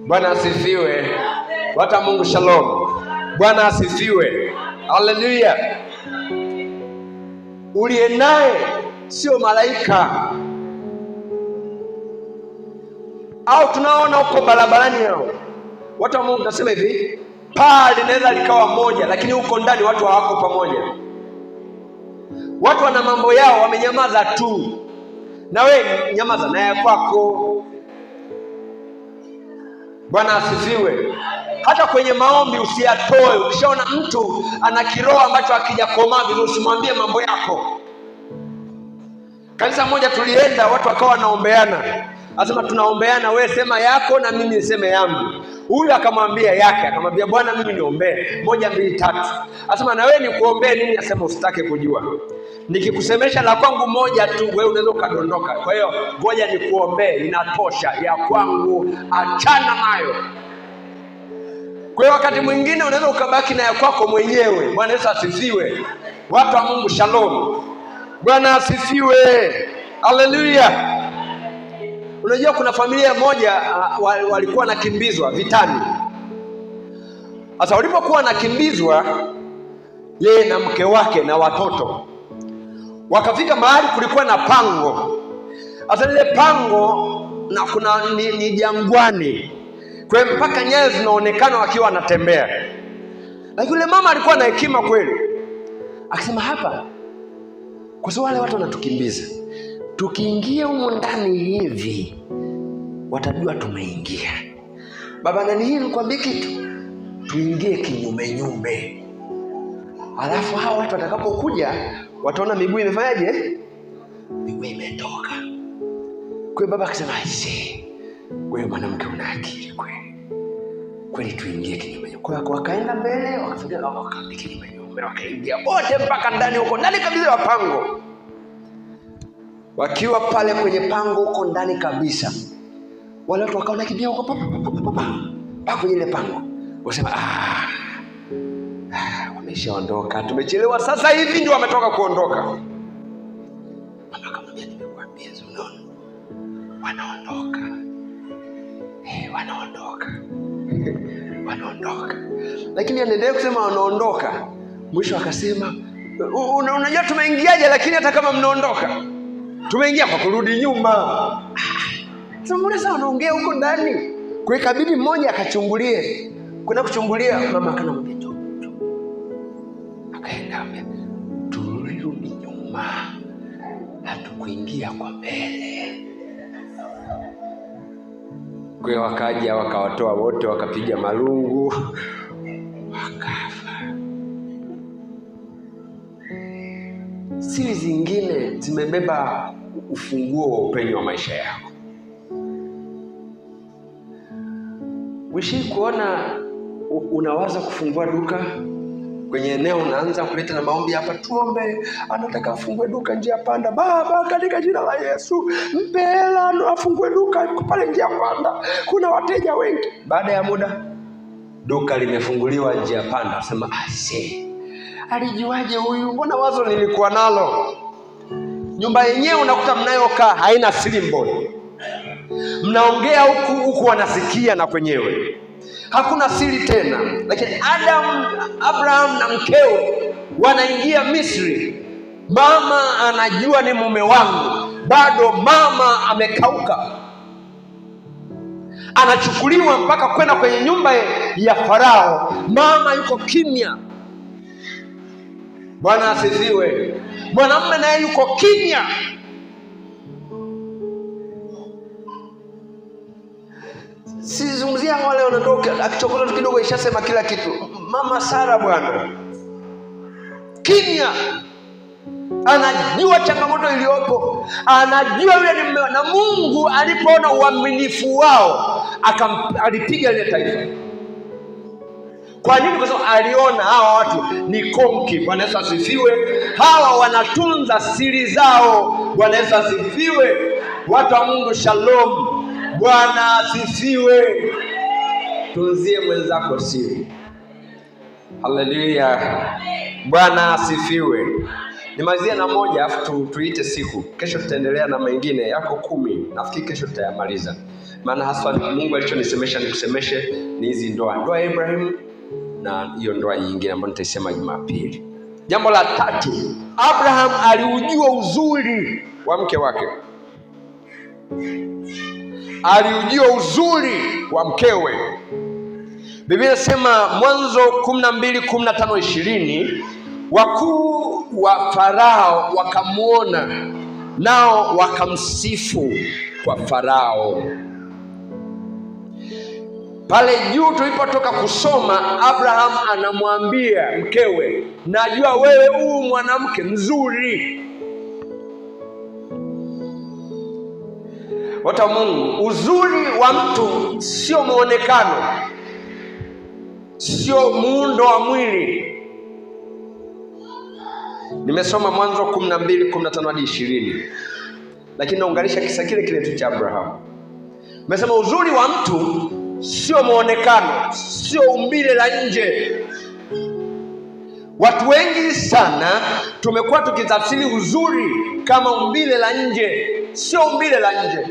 Bwana asifiwe. Watu wa Mungu, shalom. Bwana asifiwe. Haleluya. Uliye naye sio malaika. Au tunaona huko barabarani hao watu wa Mungu, nasema hivi, paa linaweza likawa moja, lakini huko ndani watu hawako pamoja. Watu wana mambo yao, wamenyamaza tu, na wewe nyamaza na ya kwako. Bwana asifiwe. Hata kwenye maombi usiyatoe. Ukishaona mtu ana kiroho ambacho hakijakomaa vizuri, usimwambie mambo yako. Kanisa moja tulienda, watu wakawa wanaombeana. Asema tunaombeana, wewe sema yako na mimi niseme yangu. Huyu akamwambia yake, akamwambia Bwana, mimi niombee 1 2 3. Asema na wewe nikuombee nini? Asema usitake kujua. Nikikusemesha la kwangu moja tu, wewe unaweza ukadondoka. Kwa hiyo ngoja nikuombee, inatosha. Ya kwangu achana nayo. Kwa hiyo wakati mwingine unaweza ukabaki na ya kwako mwenyewe. Bwana Yesu asifiwe. Watu wa Mungu, shalom. Bwana asifiwe. Haleluya. Unajua kuna familia moja walikuwa nakimbizwa vitani. Sasa walipokuwa nakimbizwa, yeye na mke wake na watoto, wakafika mahali kulikuwa na pango. Sasa lile pango na kuna ni jangwani. Kwa hiyo mpaka nyayo zinaonekana wakiwa wanatembea. Lakini yule mama alikuwa na hekima kweli. Akasema hapa, kwa sababu wale watu wanatukimbiza, tukiingia huko ndani hivi watajua tumeingia. Baba, nani hii nikwambie kitu, tuingie kinyume. Alafu hao watu watakapokuja wataona miguu imefanyaje? Miguu imetoka. Kwa hiyo baba akasema, wewe mwanamke una akili kweli, tuingie kinyume. Kwa hiyo wakaenda mbele, wakafika kinyume, wakaingia wote mpaka ndani huko ndani kabisa wa pango. Wakiwa pale kwenye pango huko ndani kabisa, wale watu wakaona kimbia huko pa kwenye ile pango. Wasema wameshaondoka, tumechelewa, sasa hivi ndio wametoka kuondoka. Mama akamwambia, nimekuambia unaona, wanaondoka. Lakini anaendelea kusema wanaondoka. Mwisho akasema, unajua tumeingiaje? Lakini hata kama mnaondoka, tumeingia kwa kurudi nyuma. Sasa mbona sasa wanaongea huko ndani? Kwa hiyo kabidi mmoja akachungulie. Kuna kuchungulia, mama akanamwambia, kuingia kwa mbele. Kwa hiyo wakaja wakawatoa wote, wakapiga marungu, wakafa. Siri zingine zimebeba ufunguo wa upenyo wa maisha yako. Wishi kuona unawaza kufungua duka kwenye eneo, unaanza kuleta na maombi hapa, tuombe, anataka afungue duka njia panda. Baba, katika jina la Yesu, mpe hela afungue duka pale njia panda, kuna wateja wengi. Baada ya muda duka limefunguliwa njia panda. Sema, aise, alijuaje huyu? Mbona wazo nilikuwa nalo? Nyumba yenyewe unakuta mnayokaa haina symbol. Mnaongea huku wanasikia na kwenyewe hakuna siri tena. Lakini Abraham na mkewe wanaingia Misri. Mama anajua ni mume wangu, bado mama amekauka. Anachukuliwa mpaka kwenda kwenye nyumba ya Farao. Mama yuko kimya. Bwana asifiwe. Mwanamume naye yuko kimya. Sizungumzia wale wanatoka akichokola kidogo ishasema kila kitu. Mama Sara bwana kimya, anajua changamoto iliyopo, anajua yule ni mume. Na Mungu alipoona uaminifu wao alipiga ile taifa. Kwa nini? Kwa sababu aliona hawa watu ni konki. Bwana Yesu asifiwe. Hawa wanatunza siri zao. Bwana Yesu asifiwe. Watu wa Mungu, shalom. Bwana asifiwe. Tunzie mwenzako siri. Haleluya. Bwana asifiwe. Nimalizie na moja afu tuite siku. Kesho tutaendelea na mengine yako 10. Nafikiri kesho tutayamaliza. Maana hasa Mungu alichonisemesha nikusemeshe ni hizi ndoa ya Ibrahim na hiyo ndoa nyingine ambayo nitaisema Jumapili. Jambo la 3, Abraham aliujua uzuri wa mke wake. Aliujua uzuri wa mkewe. Biblia inasema Mwanzo 12:15-20, wakuu wa Farao wakamuona, nao wakamsifu kwa Farao. Pale juu tulipotoka kusoma, Abraham anamwambia mkewe, najua wewe mwanamke mzuri. Watu wa Mungu, uzuri wa mtu sio muonekano, sio muundo wa mwili. Nimesoma Mwanzo 12:15-20, lakini naunganisha kisa kile tu cha Abraham. Nimesema uzuri wa mtu sio muonekano, sio umbile la nje. Watu wengi sana tumekuwa tukitafsiri uzuri kama umbile la nje. Sio umbile la nje.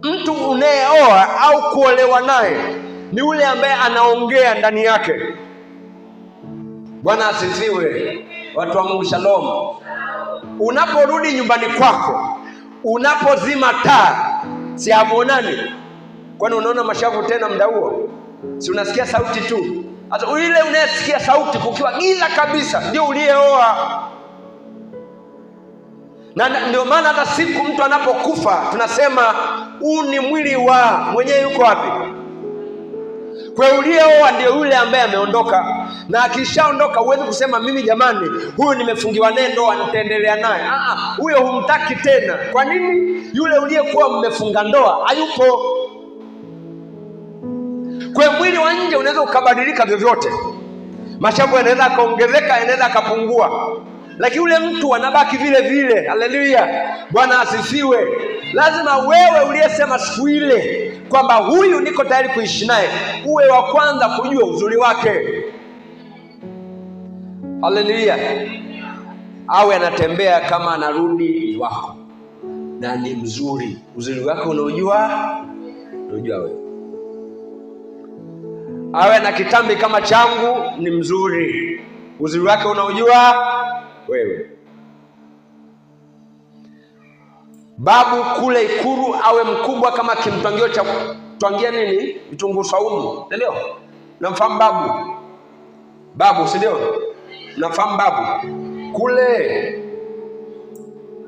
Mtu unayeoa au kuolewa naye ni ule ambaye anaongea ndani yake. Bwana asifiwe. Watu wa Mungu, shalom. Unaporudi nyumbani kwako, unapozima taa, si hamuonani? Kwani unaona mashavu tena muda huo? Si unasikia sauti tu? Hata yule unayesikia sauti kukiwa giza kabisa ndio uliyeoa. Na ndio maana hata siku mtu anapokufa tunasema huu ni mwili wa mwenyewe, yuko wapi? Kwa uliyeoa ndio yule ambaye ameondoka, na akishaondoka huwezi kusema mimi jamani huyu nimefungiwa naye ndoa nitaendelea naye. Huyo humtaki tena. Kwa nini? Yule uliyekuwa mmefunga ndoa hayupo. Kwa mwili wa nje unaweza ukabadilika vyovyote. Mashavu yanaweza akaongezeka, yanaweza akapungua, lakini yule mtu anabaki vile vile. Haleluya. Bwana asifiwe. Lazima wewe uliyesema siku ile kwamba huyu niko tayari kuishi naye, uwe wa kwanza kujua uzuri wake. Haleluya. Awe anatembea kama anarudi wako na ni mzuri. Uzuri wake unaojua wewe. Awe na kitambi kama changu, ni mzuri. Uzuri wake unaojua wewe. Babu kule Ikulu awe mkubwa kama kimtwangio cha twangia nini? Vitunguu saumu. Ndio? Namfahamu babu? Babu, si ndio? Namfahamu babu? Kule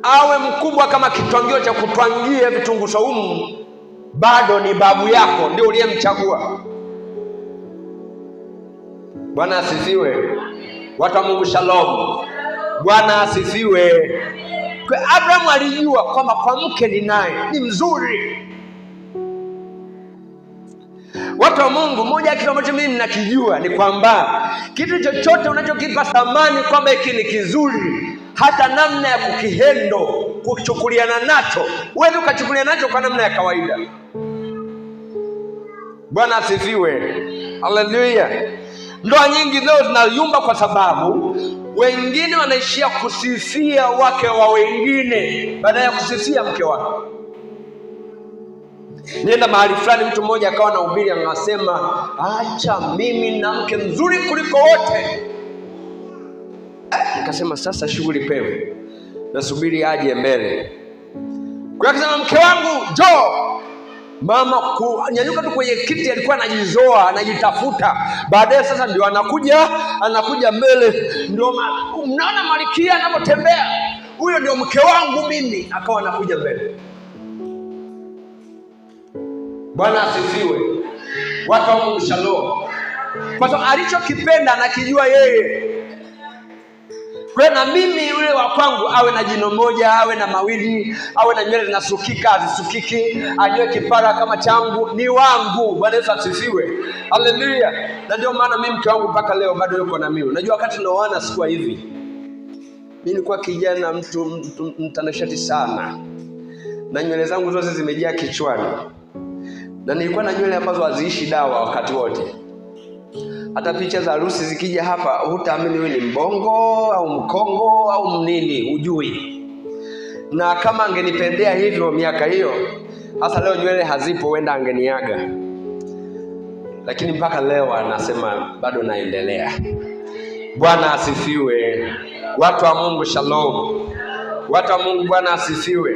awe mkubwa kama kitwangio cha kutwangia vitunguu saumu, bado ni babu yako, ndio uliyemchagua. Bwana asifiwe. Watu wa Mungu, shalom. Bwana asifiwe. Kwa Abrahamu alijua kwamba kwa mke ni naye ni mzuri. Watu wa Mungu, moja ya kitu ambacho mimi ninakijua ni kwamba kitu chochote unachokipa thamani kwamba hiki ni kizuri, hata namna ya kukihendo, kuchukuliana nacho, wewe ukachukulia nacho kwa namna ya kawaida. Bwana asifiwe. Haleluya. Ndoa nyingi leo zinayumba kwa sababu wengine wanaishia kusifia wake wa wengine badala ya kusifia mke wake. Nienda mahali fulani, mtu mmoja akawa anahubiri, anasema acha mimi na mke mzuri kuliko wote. Nikasema sasa shughuli pevu, nasubiri aje mbele. Kwa hiyo akasema mke wangu njoo. Mama kunyanyuka tu kwenye kiti, alikuwa anajizoa, anajitafuta. Baadaye sasa ndio anakuja mbele. Ndio mnaona Malkia anapotembea, huyo ndio mke wangu mimi, akawa anakuja mbele. Bwana asifiwe. Watu wa Mungu, shalom. Kwa sababu alichokipenda anakijua yeye. Kwa na mimi yule wa kwangu awe na jino moja, awe na mawili, awe na nywele zinasukika azisukiki, ajue kipara kama changu, ni wangu. Bwana Yesu asifiwe. Haleluya. Na ndio maana mimi mke wangu mpaka leo bado yuko na mimi. Unajua wakati tunaoana sikuwa hivi. Mimi nilikuwa kijana mtu mtanashati sana. Na nywele zangu zote zimejaa kichwani. Na nilikuwa na nywele ambazo haziishi dawa wakati wote. Hata picha za harusi zikija hapa, hutaamini wewe ni mbongo au mkongo au mnini, ujui. Na kama angenipendea hivyo miaka hiyo, hasa leo nywele hazipo, wenda angeniaga. Lakini mpaka leo anasema bado naendelea. Bwana asifiwe. Watu wa Mungu, shalom. Watu wa Mungu, Bwana asifiwe.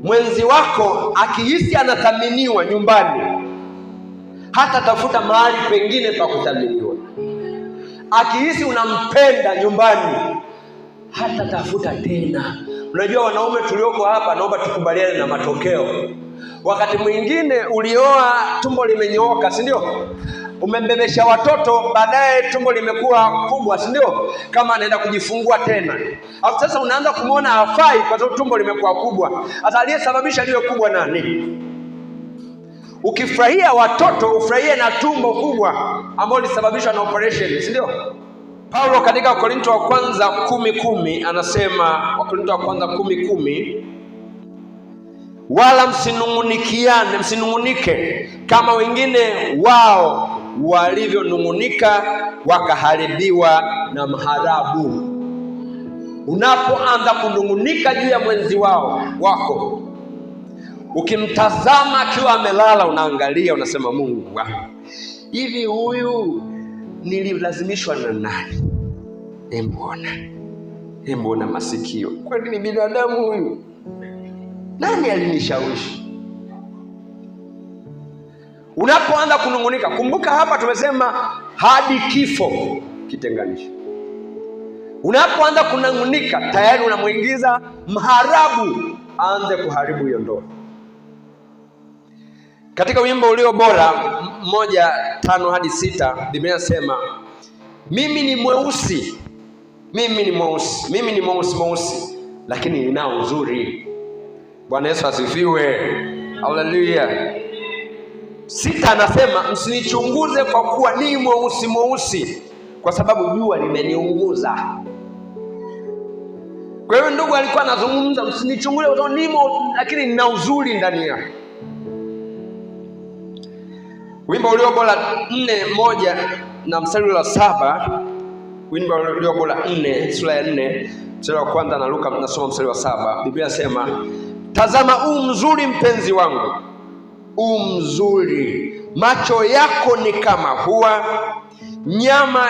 Mwenzi wako akihisi anathaminiwa nyumbani, hata tafuta mahali pengine pa kuthaminiwa. Akihisi unampenda nyumbani, hata tafuta tena. Unajua wanaume tulioko hapa, naomba tukubaliane na matokeo. Wakati mwingine ulioa tumbo limenyooka, si ndio? Umembebesha watoto, baadaye tumbo limekuwa kubwa, si ndio? Kama anaenda kujifungua tena. Au sasa unaanza kumuona hafai kwa sababu tumbo limekuwa kubwa. Sasa aliyesababisha liwe kubwa nani? Ukifurahia watoto, ufurahie na tumbo kubwa ambalo lisababishwa na operation, si ndio? Paulo katika Wakorintho wa kwanza 10:10 anasema, Wakorintho wa kwanza 10:10, wala msinungunike kama wengine wao walivyonungunika wakaharibiwa na mharabu. Unapoanza kunungunika juu ya mwenzi wako, ukimtazama akiwa amelala, unaangalia unasema, Mungu wangu, hivi huyu nililazimishwa na nani? Mbona masikio, kwani ni binadamu huyu? Nani alinishawishi? Unapoanza kunungunika, kumbuka hapa tumesema hadi kifo kitenganisha. Unapoanza kunungunika, tayari unamuingiza mharabu aanze kuharibu hiyo ndoa. Katika wimbo ulio bora 1:5-6 Biblia inasema, mimi ni mweusi, lakini ninao uzuri. Bwana Yesu asifiwe. Haleluya. 6 anasema, msinichunguze kwa kuwa ni mweusi, kwa sababu jua limeniunguza. Kwa hiyo ndugu alikuwa anazungumza, msinichunguze kwa sababu lakini nina uzuri ndani yako. Wimbo ulio bora 4:1 na mstari wa 7, wimbo ulio bora 4 sura ya 4 mstari wa kwanza na Luka nasoma mstari wa 7. Biblia inasema, tazama mzuri mpenzi wangu, mzuri, macho yako ni kama hua, nyuma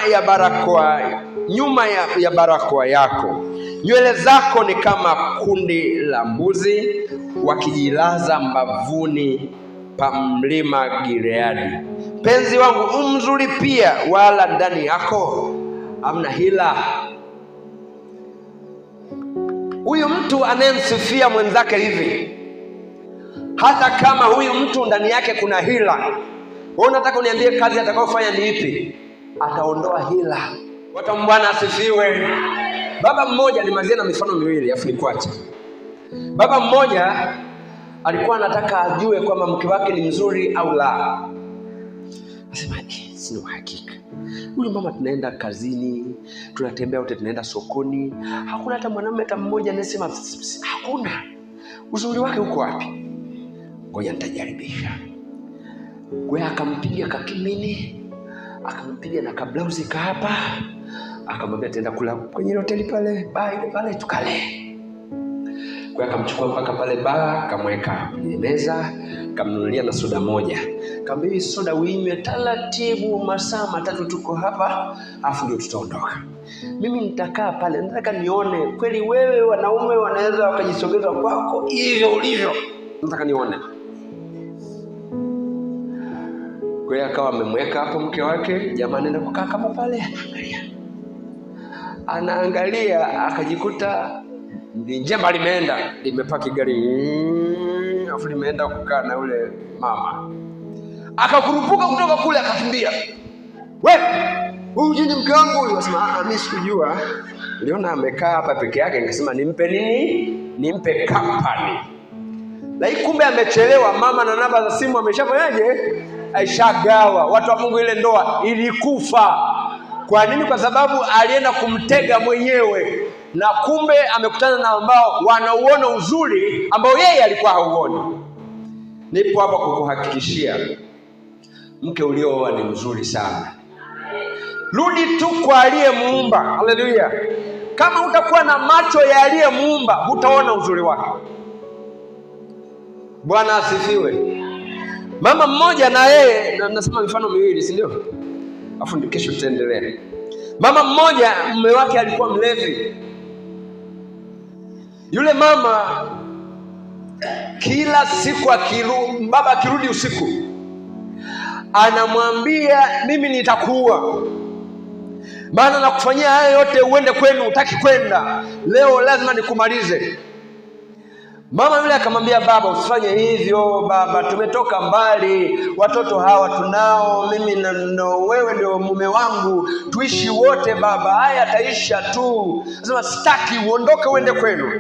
ya barakoa yako, nywele zako ni kama kundi la mbuzi wakijilaza mbavuni pa mlima Gileadi. Mpenzi wangu mzuri pia, wala ndani yako hamna hila. huyu mtu anayemsifia mwenzake hivi, hata kama huyu mtu ndani yake kuna hila, wewe unataka uniambie kazi atakayofanya ni ipi? Ataondoa hila. Watu Bwana asifiwe. Baba mmoja, nimalizie na mifano miwili afu nikuache. Baba mmoja alikuwa anataka ajue kwamba mke wake ni mzuri au la. Anasema sina uhakika. Huyu mama tunaenda kazini, tunatembea wote, tunaenda sokoni, hakuna hata mwanamume hata mmoja anasema hakuna. Uzuri wake uko wapi? Ngoja nitajaribisha. Kwa hiyo akampiga kakimini, akampiga na kablauzi hapa, akamwambia tenda kula kwenye hoteli pale, pale tukale. Kwa hiyo akamchukua mpaka pale baa, akamweka kwenye meza, akamnunulia na soda moja. Akamwambia soda uinywe taratibu, masaa 3 tuko hapa, afu ndio tutaondoka. Mimi nitakaa pale, nataka nione kweli wewe wanaume wanaweza wakajisogeza kwako hivyo ulivyo. Nataka nione. Kwa hiyo akawa amemweka hapo mke wake, jamaa anaenda kukaa kama pale, anaangalia akajikuta njema limeenda, limepaki gari, afu limeenda kukaa na yule mama. Akakurupuka kutoka kule akakimbia. Huyu ni mke wangu huyu. Asema mimi sikujua. Niliona amekaa hapa peke yake, nikasema nimpe nini? Nimpe company. Lakini kumbe amechelewa, mama na namba za simu ameshafanyaje? Aishagawa. Watu wa Mungu, ile ndoa ilikufa. Kwa nini? Kwa sababu alienda kumtega mwenyewe, na kumbe amekutana na ambao wanauona uzuri ambao yeye alikuwa hauoni. Nipo hapa kukuhakikishia mke uliooa ni mzuri sana. Rudi tu kwa aliyemuumba. Haleluya. Kama utakuwa na macho ya aliyemuumba, hutaona uzuri wake. Bwana asifiwe. Mama mmoja na yeye, nasema mifano miwili, si ndio? Afu kesho tutaendelea. Mama mmoja, mume wake alikuwa mlevi. Yule mama kila siku baba akirudi usiku anamwambia mimi nitakuua, maana nakufanyia haya yote uende kwenu, utaki kwenda, leo lazima nikumalize. Mama yule akamwambia baba, usifanye hivyo baba, tumetoka mbali, watoto hawa tunao, mimi na wewe ndio mume wangu, tuishi wote baba, haya taisha tu. Anasema sitaki, uondoke uende kwenu.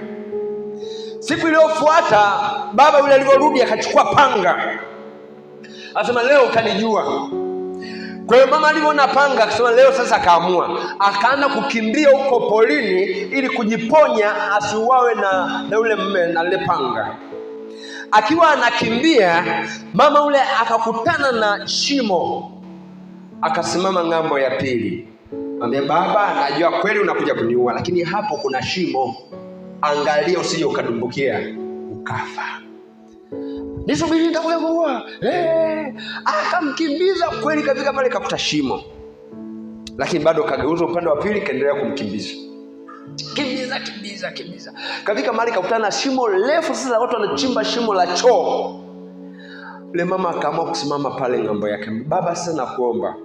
Siku iliyofuata baba yule alivyorudi akachukua panga. Anasema leo utanijua. Kwa hiyo mama alipoona panga akasema leo sasa, akaamua akaanza kukimbia huko polini ili kujiponya asiuawe na yule mume na ile panga. Akiwa anakimbia, mama yule akakutana na shimo, akasimama ng'ambo ya pili. Mwambie baba, najua kweli unakuja kuniua, lakini hapo kuna shimo, angalia usije ukadumbukia ukafa. Nisubiri nitakuja kuua. Akamkimbiza kweli, kafika pale kakuta shimo, lakini bado kageuza upande wa pili, kaendelea kumkimbiza. Kimbiza. Kafika mahali kakutana na shimo refu, sasa watu wanachimba shimo la choo. Yule mama akaamua kusimama pale ng'ambo yake. Baba, sasa nakuomba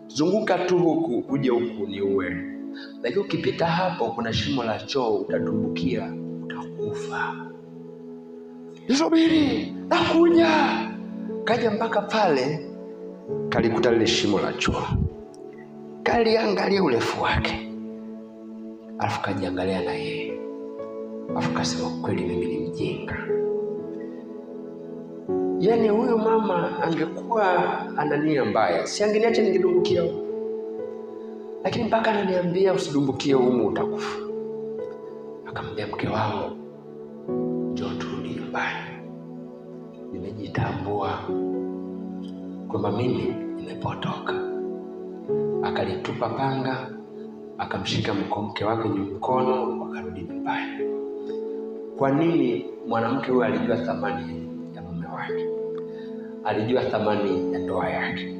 zunguka tu huku uje huku niue, lakini ukipita hapo kuna shimo la choo, utadumbukia, utakufa. Nisubiri, nakuja. Kaja mpaka pale, kalikuta lile shimo la choo, kaliangalia urefu wake, alafu kajiangalia na yeye, alafu kasema kweli mimi ni mjinga. Yaani huyo mama angekuwa ana nia mbaya, si angeniacha ningedumbukia. Lakini mpaka ananiambia usidumbukie humu, utakufa. Akamwambia mke wangu, njoo turudi nyumbani, nimejitambua kwamba mimi nimepotoka. Akalitupa panga, akamshika mke wake mkono, wakarudi nyumbani. Kwa nini? Mwanamke huyo alijua thamani ya mume wake, alijua thamani ya ndoa yake.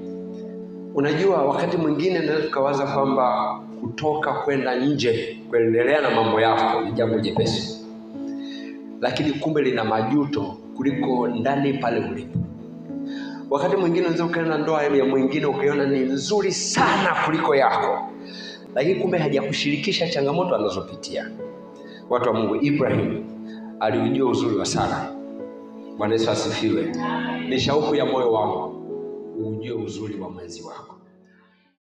Unajua, wakati mwingine naweza tukawaza kwamba kutoka kwenda nje kuendelea na mambo yako ni jambo jepesi, lakini kumbe lina majuto kuliko ndani pale ulipo. Wakati mwingine unaweza ukaenda ndoa ya mwingine ukiona ni nzuri sana kuliko yako, lakini kumbe hajakushirikisha changamoto anazopitia. Watu wa Mungu, Ibrahim aliujua uzuri wa Sara. Bwana Yesu asifiwe. Ni shauku ya moyo wangu ujue uzuri wa mwenzi wako.